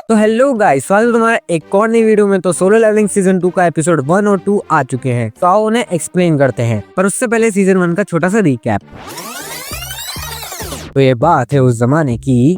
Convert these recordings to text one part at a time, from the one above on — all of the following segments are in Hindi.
तो हेलो गाइस, स्वागत है तुम्हारा एक और नई वीडियो में। तो सोलो लेवलिंग सीजन 2 का एपिसोड 1 और 2 आ चुके हैं, तो आओ उन्हें एक्सप्लेन करते हैं। पर उससे पहले सीजन 1 का छोटा सा रिकैप। तो ये बात है उस जमाने की।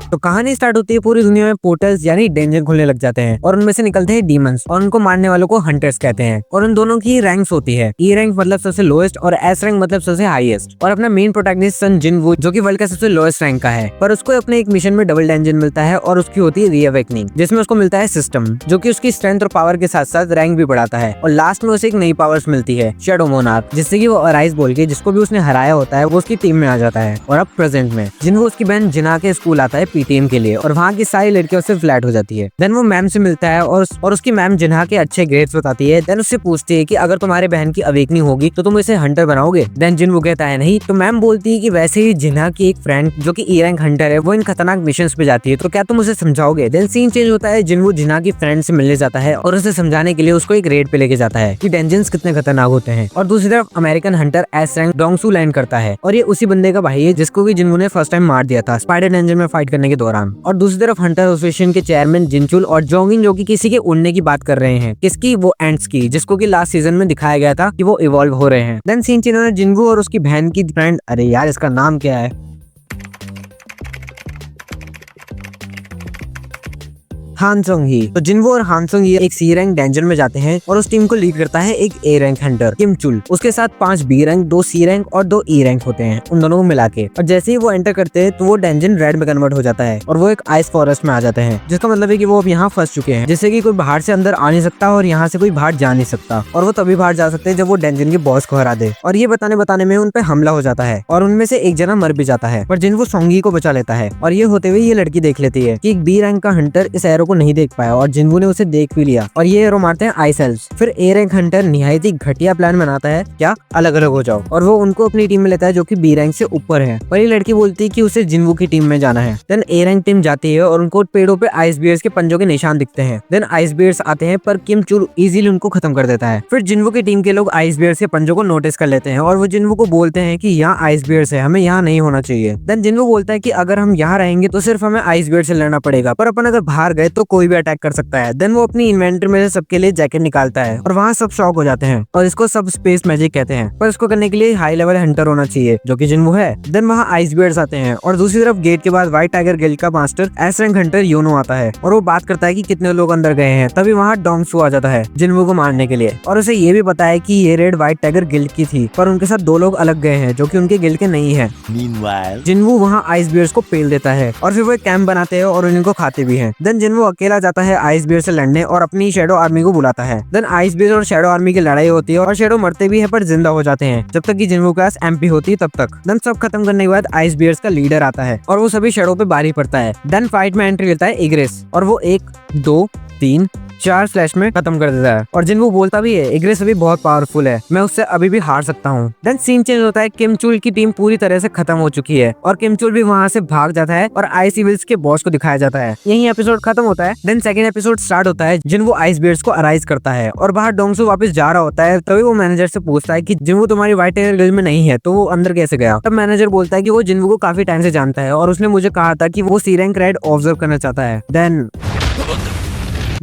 तो कहानी स्टार्ट होती है, पूरी दुनिया में पोर्टल्स यानी डेंजर खुलने लग जाते हैं और उनमें से निकलते हैं डीमंस और उनको मारने वालों को हंटर्स कहते हैं। और उन दोनों की रैंक्स होती है। ई रैंक मतलब सबसे लोएस्ट और एस रैंक मतलब सबसे हाईएस्ट। और अपना मेन प्रोटैगनिस्ट सन जिनवू जो कि वर्ल्ड का सबसे लोएस्ट रैंक का है, पर उसको अपने एक मिशन में डबल डेंजन मिलता है और उसकी होती है रीअवेकनिंग, जिसमें उसको मिलता है सिस्टम जो कि उसकी स्ट्रेंथ और पावर के साथ साथ रैंक भी बढ़ाता है। और लास्ट में उसे एक नई पावर्स मिलती है, शैडो मोनार्क, जिससे कि वो अराइज बोल के जिसको भी उसने हराया होता है वो उसकी टीम में आ जाता है। और अब प्रेजेंट में जिनवू उसकी बहन जिना के स्कूल आता है पीटीएम के लिए और वहाँ की सारी लड़कियों से फ्लैट हो जाती है। देन वो मैम से मिलता है और उसकी मैम जिन्हा के अच्छे ग्रेड्स बताती है। देन उससे पूछती है कि अगर तुम्हारे बहन की अवेकनिंग होगी तो तुम इसे हंटर बनाओगे। देन जिनवू कहता है नहीं। तो मैम बोलती है कि वैसे ही जिन्हा की एक फ्रेंड जो कि ई रैंक हंटर है वो इन खतरनाक मिशंस पे जाती है, तो क्या तुम उसे समझाओगे। देन सीन चेंज होता है, जिनवू जिन्हा की फ्रेंड से मिलने जाता है और उसे समझाने के लिए उसको एक रेड पे लेके जाता है कि डेंजन्स कितने खतरनाक होते हैं। और दूसरी तरफ American Hunter S rank Dongsu land करता है और ये उसी बंदे का भाई है जिसको कि जिनवू ने फर्स्ट टाइम मार दिया था स्पाइडर डेंजन में फाइट करने के दौरान। और दूसरी तरफ हंटर एसोसिएशन के चेयरमैन जिनचुल और जोंगिन जो कि किसी के उड़ने की बात कर रहे हैं, किसकी, वो एंट्स की, जिसको कि लास्ट सीजन में दिखाया गया था कि वो इवॉल्व हो रहे हैं। देन सीन चेंज होता है, जिनवू और उसकी बहन की फ्रेंड, अरे यार इसका नाम क्या है, हानसोंग ही। तो जिनवू और हानसोंग ही एक सी रैंक डेंजर में जाते हैं और उस टीम को लीड करता है एक ए रैंक हंटर किम चुल। उसके साथ 5 बी रैंक, 2 सी रैंक और 2 ई रैंक होते हैं, उन दोनों को मिला के। और जैसे ही वो एंटर करते हैं तो वो डेंजन रेड में कन्वर्ट हो जाता है और वो एक आइस फॉरेस्ट में आ जाते हैं, जिसका मतलब है कि वो अब यहाँ फंस चुके हैं, जिससे कि कोई बाहर से अंदर आ नहीं सकता और यहाँ से कोई बाहर जा नहीं सकता। और वो तभी बाहर जा सकते हैं जब वो डेंजन के बॉस को हरा दे। और ये बताने में उन पे हमला हो जाता है और उनमें से एक जना मर भी जाता है, पर जिनवू सोंगी को बचा लेता है। और ये होते हुए ये लड़की देख लेती है कि एक बी रैंक का हंटर इस एरो को नहीं देख पाया और जिनवू ने उसे देख भी लिया और ये एरो मारते हैं आइस एल्व्स। फिर ए रैंक हंटर निहायत ही घटिया प्लान बनाता है, क्या अलग अलग हो जाओ, और वो उनको अपनी टीम में लेता है जो कि बी रैंक से ऊपर है। और ये लड़की बोलती है कि उसे जिनवू की टीम में जाना है। देन ए रैंक टीम जाती है और उनको पेड़ों पे आइस बियर्स के पंजों के निशान दिखते हैं। देन आइस बियर्स आते हैं पर किम चुल इजीली उनको खत्म कर देता है। फिर जिनवू की टीम के लोग आइस बियर्स के पंजों को नोटिस कर लेते हैं और वो जिनवू को बोलते हैं कि यहाँ आइस बियर्स है, हमें यहाँ नहीं होना चाहिए। देन जिनवू बोलता है कि अगर हम यहाँ रहेंगे तो सिर्फ हमें आइस बियर से लड़ना पड़ेगा, पर अपन अगर बाहर गए तो कोई भी अटैक कर सकता है। देन वो अपनी इन्वेंटरी में से सबके लिए जैकेट निकालता है और वहाँ सब शॉक हो जाते हैं और इसको सब स्पेस मैजिक कहते हैं, पर इसको करने के लिए हाई लेवल हंटर होना चाहिए जो कि जिनवू है। देन वहाँ आइस बियर्स आते हैं और दूसरी तरफ गेट के बाद व्हाइट टाइगर गिल्ड का master S rank Hunter YONO आता है और वो बात करता है कि कितने लोग अंदर गए हैं। तभी वहाँ डोंगसू आ जाता है जिनवू को मारने के लिए और उसे ये भी पता है कि ये रेड व्हाइट टाइगर गिल्ड की थी, पर उनके साथ 2 लोग अलग गए हैं जो कि उनके गिल्ड के नहीं है। जिनवू वहाँ आइस बियर्स को पेल देता है और फिर वो एक कैंप बनाते हैं और उनको खाते भी हैं। देन जिनवू अकेला जाता है आइस बियर से लड़ने और अपनी शैडो आर्मी को बुलाता है। देन आइस बियर और शैडो आर्मी की लड़ाई होती है और शैडो मरते भी है पर जिंदा हो जाते हैं जब तक कि जिनवू के पास एमपी होती है तब तक। देन सब खत्म करने के बाद आइस बियर्स का लीडर आता है और वो सभी शैडो पे भारी पड़ता है। देन फाइट में एंट्री लेता है इग्रेस और वो 1 2 3 4 स्लैश में खत्म कर देता है। और जिनवू बोलता भी है इग्रेस अभी बहुत पावरफुल है, मैं उससे अभी भी हार सकता हूँ। देन सीन चेंज होता है, किम चुल की टीम पूरी तरह से खत्म हो चुकी है और किम चुल भी वहाँ से भाग जाता है और आइस इविल्स के बॉस को दिखाया जाता है। यही एपिसोड खत्म होता है। देन सेकंड एपिसोड स्टार्ट होता है, जिनवू आइस बियर्स को अराइज करता है और बाहर डोंगसू वापस जा रहा होता है। तभी वो मैनेजर से पूछता है कि जिनवू तुम्हारी व्हाइट टाइगर गिल्ड में नहीं है तो वो अंदर कैसे गया। तब मैनेजर बोलता है कि वो जिनवू को काफी टाइम से जानता है और उसने मुझे कहा था कि वो सी रैंक रेड ऑब्जर्व करना चाहता है।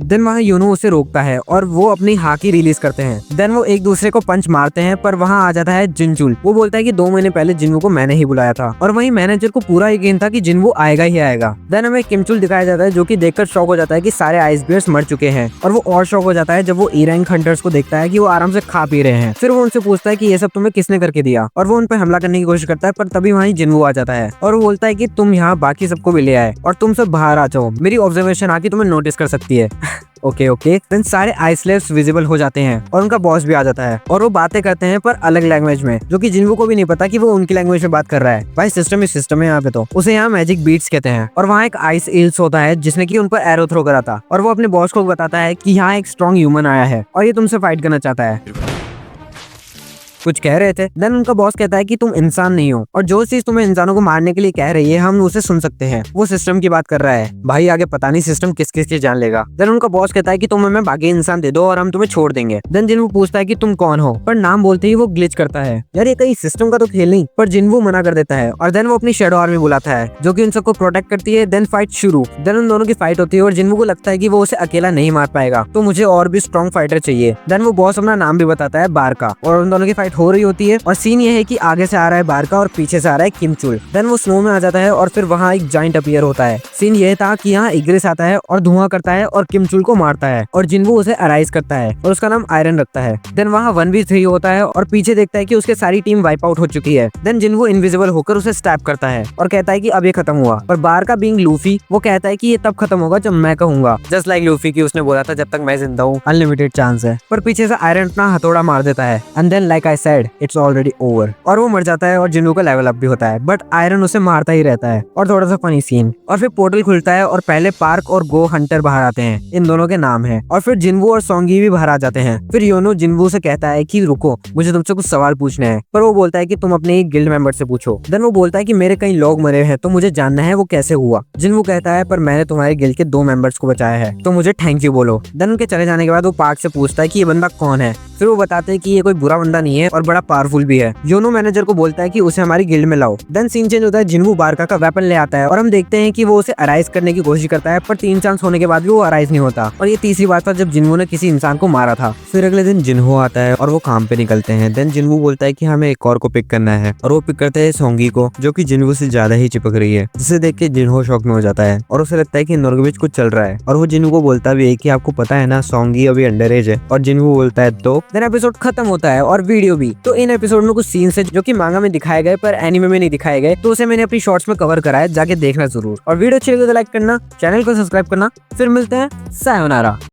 देन वहाँ यूनो उसे रोकता है और वो अपनी हाकी रिलीज करते हैं। देन वो एक दूसरे को पंच मारते हैं पर वहाँ आ जाता है जिनचुल। वो बोलता है कि 2 महीने पहले जिनवू को मैंने ही बुलाया था और वहीं मैनेजर को पूरा यकीन था कि जिनवू आएगा ही आएगा। देन हमें किमचुल दिखाया जाता है जो कि देखकर शॉक हो जाता है कि सारे आइस बियर्स मर चुके हैं और वो और शॉक हो जाता है जब वो ई रैंक हंटर्स को देखता है कि वो आराम से खा पी रहे हैं। फिर वो उनसे पूछता है कि ये सब तुम्हें किसने करके दिया और वो उन पर हमला करने की कोशिश करता है, पर तभी वहीं जिनवू आ जाता है और वो बोलता है कि तुम यहाँ बाकी सबको भी ले आए और तुम सब बाहर आ जाओ, मेरी ऑब्जर्वेशन आके तुम्हें नोटिस कर सकती है। ओके। देन सारे आइस स्लेव्स विजिबल हो जाते हैं और उनका बॉस भी आ जाता है और वो बातें करते हैं पर अलग लैंग्वेज में, जो कि जिनवू को भी नहीं पता कि वो उनकी लैंग्वेज में बात कर रहा है। भाई सिस्टम है यहाँ पे, तो उसे यहाँ मैजिक बीट्स कहते हैं। और वहाँ एक आइस इल्स होता है जिसने कि उन पर एरो थ्रो करा था और वो अपने बॉस को बताता है कि यहाँ एक स्ट्रॉन्ग ह्यूमन आया है और ये तुमसे फाइट करना चाहता है। कुछ कह रहे थे। देन उनका बॉस कहता है कि तुम इंसान नहीं हो और जो चीज तुम्हें इंसानों को मारने के लिए कह रही है हम उसे सुन सकते हैं। वो सिस्टम की बात कर रहा है। भाई आगे पता नहीं सिस्टम किस किस की जान लेगा। देन उनका बॉस कहता है कि तुम हमें बाकी इंसान दे दो और हम तुम्हें छोड़ देंगे। देन जिन्वो पूछता है कि तुम कौन हो, पर नाम बोलते ही वो ग्लिच करता है। यार ये कहीं सिस्टम का तो खेल नहीं, पर जिन्वो मना कर देता है और देन वो अपनी शैडो आर्मी बुलाता है जो कि उन सबको प्रोटेक्ट करती है। देन फाइट शुरू। देन उन दोनों की फाइट होती है और जिन्वो को लगता है कि वो उसे अकेला नहीं मार पाएगा, तो मुझे और भी स्ट्रॉन्ग फाइटर चाहिए। देन वो बॉस अपना नाम भी बताता है, बारका, और उन दोनों की फाइट हो रही होती है। और सीन ये है कि आगे से आ रहा है बारका और पीछे से आ रहा है किम चुल। देन वो स्नो में आ जाता है और फिर वहाँ एक जाइंट अपीयर होता है। सीन ये था कि यहाँ इग्रिस आता है और धुआं करता है और किम चुल को मारता है और जिन्वो उसे अराइज करता है और उसका नाम आयरन रखता है। देन वहाँ 1v3 होता है और पीछे देखता है कि उसके सारी टीम वाइप आउट हो चुकी है। देन जिन्वो इनविजिबल होकर उसे स्टैप करता है और कहता है कि अब ये खत्म हुआ। पर बारका बीइंग लूफी वो कहता है कि ये तब खत्म होगा जब मैं कहूंगा। जस्ट लाइक लूफी की उसने बोला था जब तक मैं जिंदा हूँ अनलिमिटेड चांस है। पर पीछे से आयरन अपना हथौड़ा मार देता है and then like I said it's already over, और वो मर जाता है और जिन्वो का लेवल अप भी होता है। बट आयरन उसे मारता ही रहता है। और थोड़ा सा फनी सीन, और फिर पोर्टल खुलता है और पहले पार्क और गो हंटर बाहर आते हैं, इन दोनों के नाम है। और फिर जिन्वो और सोंगी भी बाहर आ जाते हैं। फिर योनो जिन्वो से कहता है कि रुको मुझे तुमसे कुछ सवाल पूछने हैं, पर वो बोलता है कि तुम अपने एक गिल्ड मेंबर से पूछो। देन वो बोलता है कि मेरे कई लोग मरे हैं तो मुझे जानना है वो कैसे हुआ। जिन्वो कहता है पर मैंने तुम्हारे गिल्ड के 2 मेंबर्स को बचाया है तो मुझे थैंक यू बोलो। देन उनके चले जाने के बाद वो पार्क से पूछता है कि ये बंदा कौन है। फिर वो बताते हैं कि ये कोई बुरा बंदा नहीं है और बड़ा पावरफुल भी है। योनो मैनेजर को बोलता है कि उसे हमारी गिल्ड में लाओ। देन सीन चेंज होता है, जिन्वो बारका का वेपन ले आता है और हम देखते हैं कि वो उसे अराइज करने की कोशिश करता है, पर 3 चांस होने के बाद भी वो अराइज नहीं होता। और ये तीसरी बार था जब जिन्वो ने किसी इंसान को मारा था। फिर अगले दिन जिन्हो आता है और वो काम पे निकलते हैं। देन जिन्वो बोलता है कि हमें एक और को पिक करना है और वो पिक करते हैं सोंगी को, जो कि जिन्वो से ज्यादा ही चिपक रही है, जिसे देख के जिन्हो शॉक में हो जाता है और उसे लगता है कि इन दोनों के बीच कुछ चल रहा है। और वो जिन्वो को बोलता भी है कि आपको पता है ना सोंगी अभी अंडर एज है। और जिन्वो बोलता है तो। देन एपिसोड खत्म होता है और वीडियो भी। तो इन एपिसोड में कुछ सीन्स है जो कि मांगा में दिखाए गए पर एनिमे में नहीं दिखाए गए, तो उसे मैंने अपनी शॉर्ट्स में कवर करा है, जाके देखना जरूर। और वीडियो अच्छी लगे तो लाइक करना, चैनल को सब्सक्राइब करना। फिर मिलते हैं, सायोनारा।